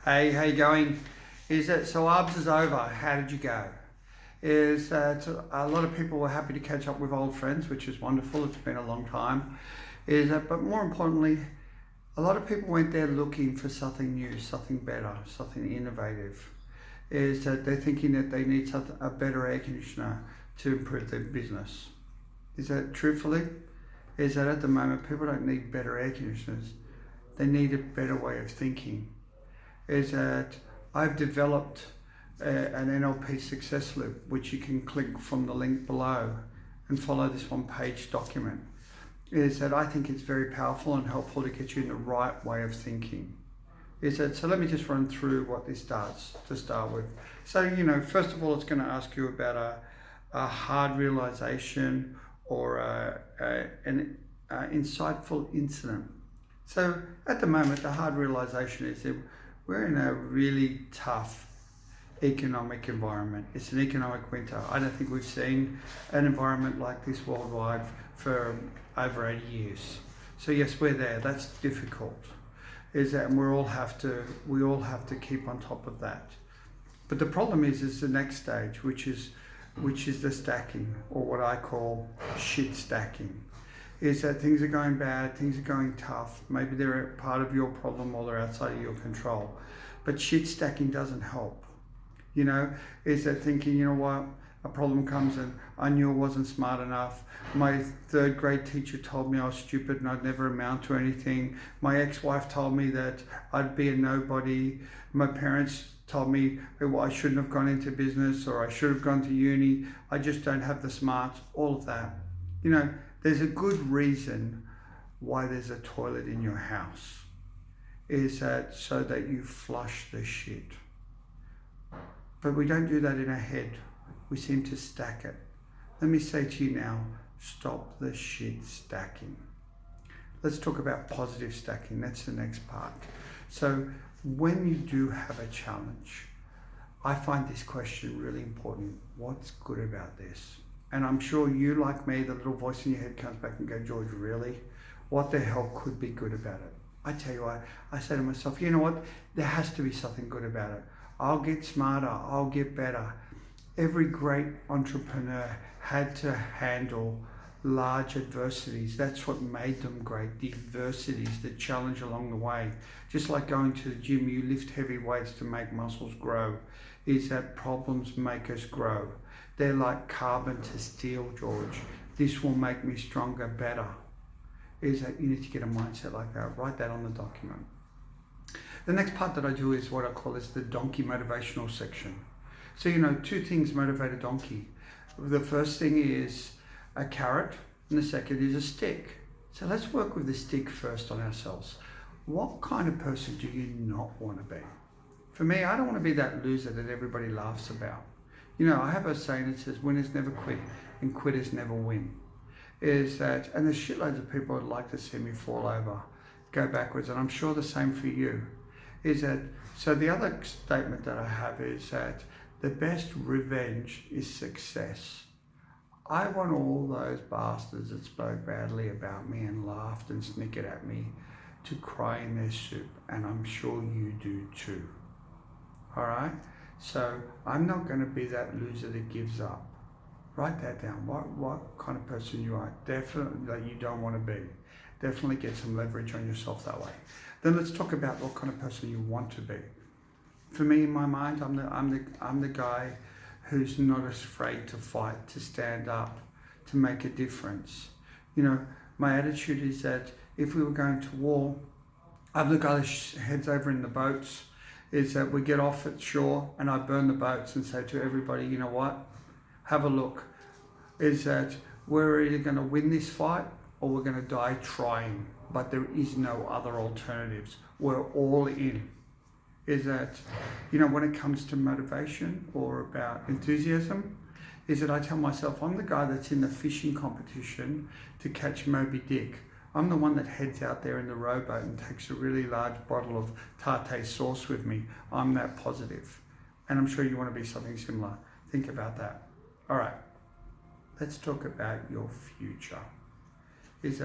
Hey, how you going? So ARBS is over. How did you go? Is that a lot of people were happy to catch up with old friends, which is wonderful. It's been a long time. But more importantly, a lot of people went there looking for something new, something better, something innovative. Is that they're thinking that they need a better air conditioner to improve their business. Is that truthfully? Is that at the moment people don't need better air conditioners. They need a better way of thinking. Is that I've developed an NLP success loop, which you can click from the link below and follow this one-page document. Is that I think it's very powerful and helpful to get you in the right way of thinking. So let me just run through what this does to start with. So, first of all, it's going to ask you about a hard realization or an insightful incident. So at the moment, the hard realization is that we're in a really tough economic environment. It's an economic winter. I don't think we've seen an environment like this worldwide for over 80 years. So yes, we're there. That's difficult. And we all have to keep on top of that. But the problem is the next stage, which is the stacking, or what I call shit stacking. Is that things are going bad, things are going tough, maybe they're part of your problem or they're outside of your control. But shit stacking doesn't help. Is that thinking, what, a problem comes and I knew I wasn't smart enough. My third grade teacher told me I was stupid and I'd never amount to anything. My ex-wife told me that I'd be a nobody. My parents told me I shouldn't have gone into business or I should have gone to uni. I just don't have the smarts, all of that. There's a good reason why there's a toilet in your house. Is that so that you flush the shit. But we don't do that in our head. We seem to stack it. Let me say to you now, stop the shit stacking. Let's talk about positive stacking. That's the next part. So when you do have a challenge, I find this question really important. What's good about this? And I'm sure you, like me, the little voice in your head comes back and goes, George, really? What the hell could be good about it? I tell you what, I say to myself, you know what? There has to be something good about it. I'll get smarter, I'll get better. Every great entrepreneur had to handle large adversities. That's what made them great, the adversities, the challenge along the way. Just like going to the gym, you lift heavy weights to make muscles grow. Is that problems make us grow. They're like carbon to steel, George. This will make me stronger, better. Is that you need to get a mindset like that. Write that on the document. The next part that I do is what I call is the donkey motivational section. So, two things motivate a donkey. The first thing is a carrot and the second is a stick. So let's work with the stick first on ourselves. What kind of person do you not want to be? For me, I don't want to be that loser that everybody laughs about. I have a saying that says winners never quit and quitters never win. And there's shitloads of people would like to see me fall over, go backwards, and I'm sure the same for you. So the other statement that I have is that the best revenge is success. I want all those bastards that spoke badly about me and laughed and snickered at me to cry in their soup, and I'm sure you do too. All right? So I'm not going to be that loser that gives up. Write that down. What kind of person you are. Definitely that you don't want to be. Definitely get some leverage on yourself that way. Then let's talk about what kind of person you want to be. For me, in my mind, I'm the guy who's not afraid to fight, to stand up, to make a difference. My attitude is that if we were going to war, I'm the guy that heads over in the boats. Is that we get off at shore and I burn the boats and say to everybody, you know what? Have a look. Is that we're either going to win this fight or we're going to die trying, but there is no other alternatives. We're all in. Is that, when it comes to motivation or about enthusiasm, is that I tell myself I'm the guy that's in the fishing competition to catch Moby Dick. I'm the one that heads out there in the rowboat and takes a really large bottle of tartare sauce with me. I'm that positive. And I'm sure you want to be something similar. Think about that. All right, let's talk about your future. Let's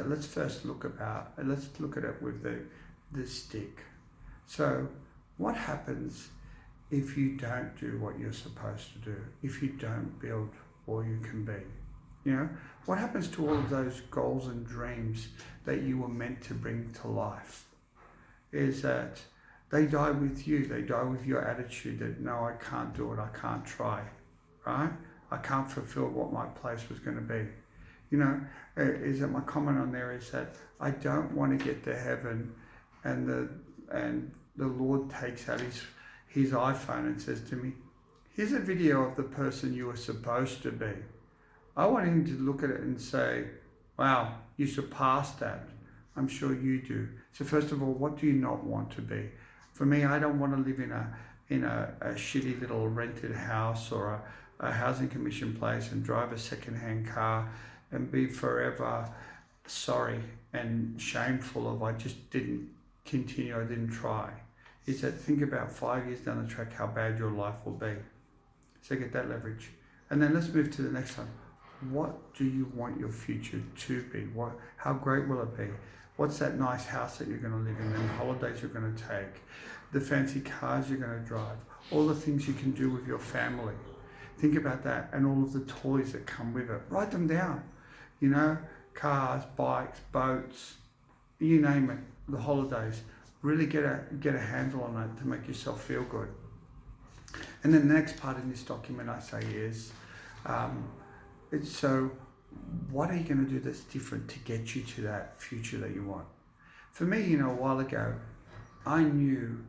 look at it with the stick. So what happens if you don't do what you're supposed to do, if you don't build all you can be? You know, what happens to all of those goals and dreams that you were meant to bring to life? Is that they die with you. They die with your attitude that, no, I can't do it, I can't try, right? I can't fulfill what my place was going to be. You know, is that my comment on there is that I don't want to get to heaven and the Lord takes out his iPhone and says to me, here's a video of the person you were supposed to be. I want him to look at it and say, wow, you surpassed that. I'm sure you do. So first of all, what do you not want to be? For me, I don't want to live in a shitty little rented house or a housing commission place and drive a second-hand car and be forever sorry and shameful of I just didn't continue, I didn't try. Is that think about 5 years down the track how bad your life will be. So get that leverage. And then let's move to the next one. What do you want your future to be? How great will it be? What's that nice house that you're going to live in, and holidays you're going to take, the fancy cars you're going to drive, all the things you can do with your family. Think about that, and all of the toys that come with it. Write them down. You know, cars, bikes, boats, you name it, the holidays. Really get a handle on it to make yourself feel good. And then the next part in this document I say is, so what are you going to do that's different to get you to that future that you want? For me, you know, a while ago, I knew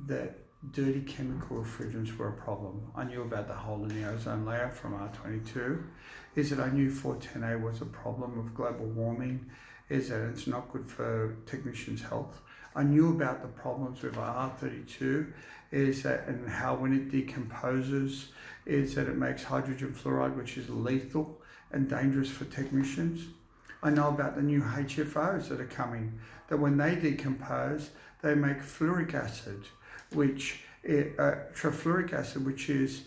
that dirty chemical refrigerants were a problem. I knew about the hole in the ozone layer from R22. Is that I knew 410A was a problem of global warming. Is that it's not good for technicians' health. I knew about the problems with R32. Is that and how when it decomposes, is that it makes hydrogen fluoride, which is lethal and dangerous for technicians. I know about the new HFOs that are coming, that when they decompose, they make fluoric acid, which trifluoric acid, which is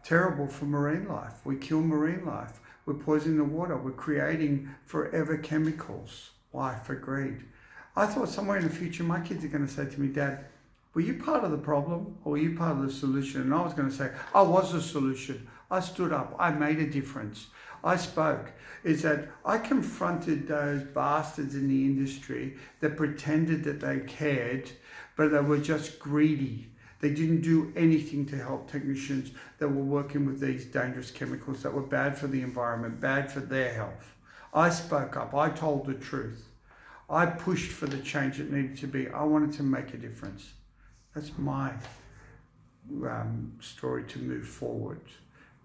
terrible for marine life. We kill marine life. We're poisoning the water. We're creating forever chemicals. Why? For greed. I thought somewhere in the future, my kids are going to say to me, Dad, were you part of the problem or were you part of the solution? And I was going to say, I was the solution. I stood up. I made a difference. I spoke. Is that I confronted those bastards in the industry that pretended that they cared, but they were just greedy. They didn't do anything to help technicians that were working with these dangerous chemicals that were bad for the environment, bad for their health. I spoke up. I told the truth. I pushed for the change that needed to be. I wanted to make a difference. That's my story to move forward.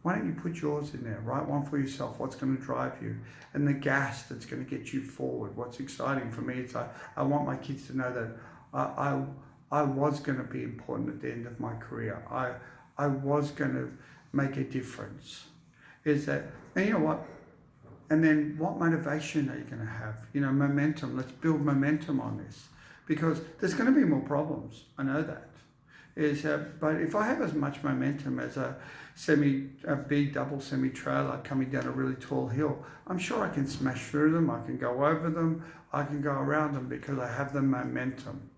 Why don't you put yours in there? Write one for yourself. What's going to drive you? And the gas that's going to get you forward. What's exciting for me is I want my kids to know that I was going to be important at the end of my career. I was going to make a difference. Is that, and you know what? And then what motivation are you going to have? You know, momentum. Let's build momentum on this. Because there's going to be more problems. I know that. But if I have as much momentum as a big double semi-trailer coming down a really tall hill, I'm sure I can smash through them, I can go over them, I can go around them because I have the momentum.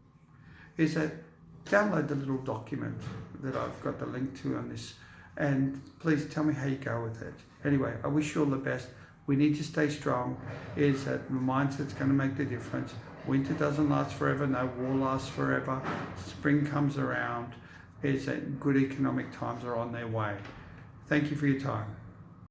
Download the little document that I've got the link to on this, and please tell me how you go with it. Anyway, I wish you all the best. We need to stay strong. The mindset's going to make the difference. Winter doesn't last forever, no war lasts forever. Spring comes around, good economic times are on their way. Thank you for your time.